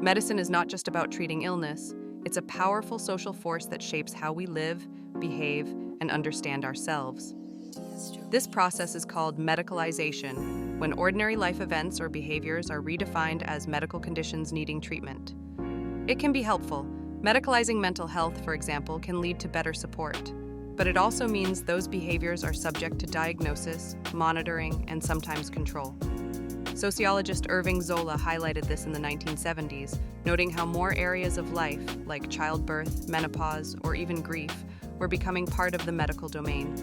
Medicine is not just about treating illness, it's a powerful social force that shapes how we live, behave, and understand ourselves. This process is called medicalisation, when ordinary life events or behaviours are redefined as medical conditions needing treatment. It can be helpful. Medicalizing mental health, for example, can lead to better support. But it also means those behaviors are subject to diagnosis, monitoring, and sometimes control. Sociologist Irving Zola highlighted this in the 1970s, noting how more areas of life, like childbirth, menopause, or even grief, were becoming part of the medical domain.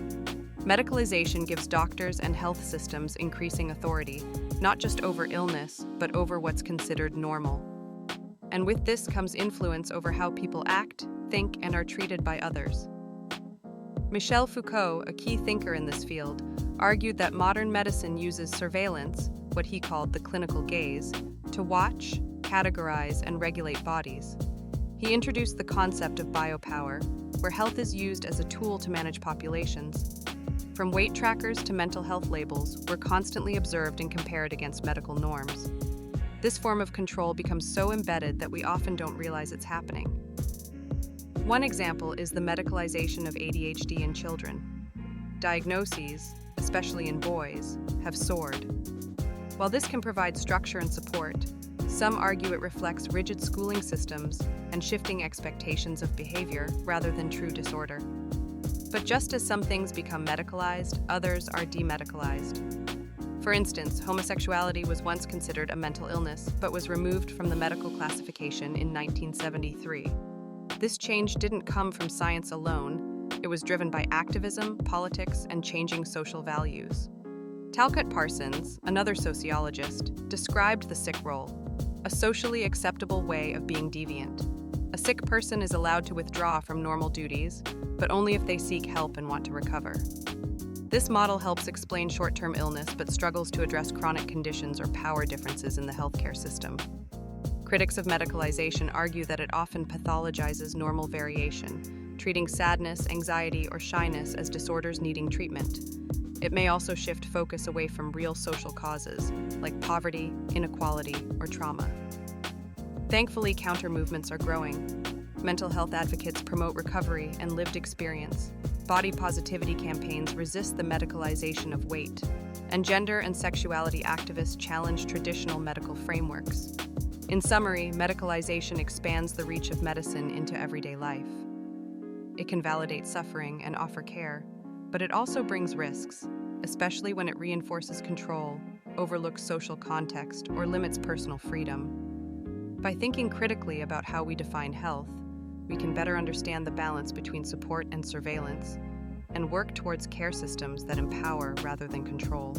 Medicalization gives doctors and health systems increasing authority, not just over illness, but over what's considered normal. And with this comes influence over how people act, think, and are treated by others. Michel Foucault, a key thinker in this field, argued that modern medicine uses surveillance, what he called the clinical gaze, to watch, categorize, and regulate bodies. He introduced the concept of biopower, where health is used as a tool to manage populations. From weight trackers to mental health labels, we're constantly observed and compared against medical norms. This form of control becomes so embedded that we often don't realize it's happening. One example is the medicalization of ADHD in children. Diagnoses, especially in boys, have soared. While this can provide structure and support, some argue it reflects rigid schooling systems and shifting expectations of behavior rather than true disorder. But just as some things become medicalized, others are demedicalized. For instance, homosexuality was once considered a mental illness, but was removed from the medical classification in 1973. This change didn't come from science alone. It was driven by activism, politics, and changing social values. Talcott Parsons, another sociologist, described the sick role, a socially acceptable way of being deviant. A sick person is allowed to withdraw from normal duties, but only if they seek help and want to recover. This model helps explain short-term illness but struggles to address chronic conditions or power differences in the healthcare system. Critics of medicalization argue that it often pathologizes normal variation, treating sadness, anxiety, or shyness as disorders needing treatment. It may also shift focus away from real social causes, like poverty, inequality, or trauma. Thankfully, counter-movements are growing. Mental health advocates promote recovery and lived experience. Body positivity campaigns resist the medicalization of weight, and gender and sexuality activists challenge traditional medical frameworks. In summary, medicalization expands the reach of medicine into everyday life. It can validate suffering and offer care, but it also brings risks, especially when it reinforces control, overlooks social context, or limits personal freedom. By thinking critically about how we define health, we can better understand the balance between support and surveillance, and work towards care systems that empower rather than control.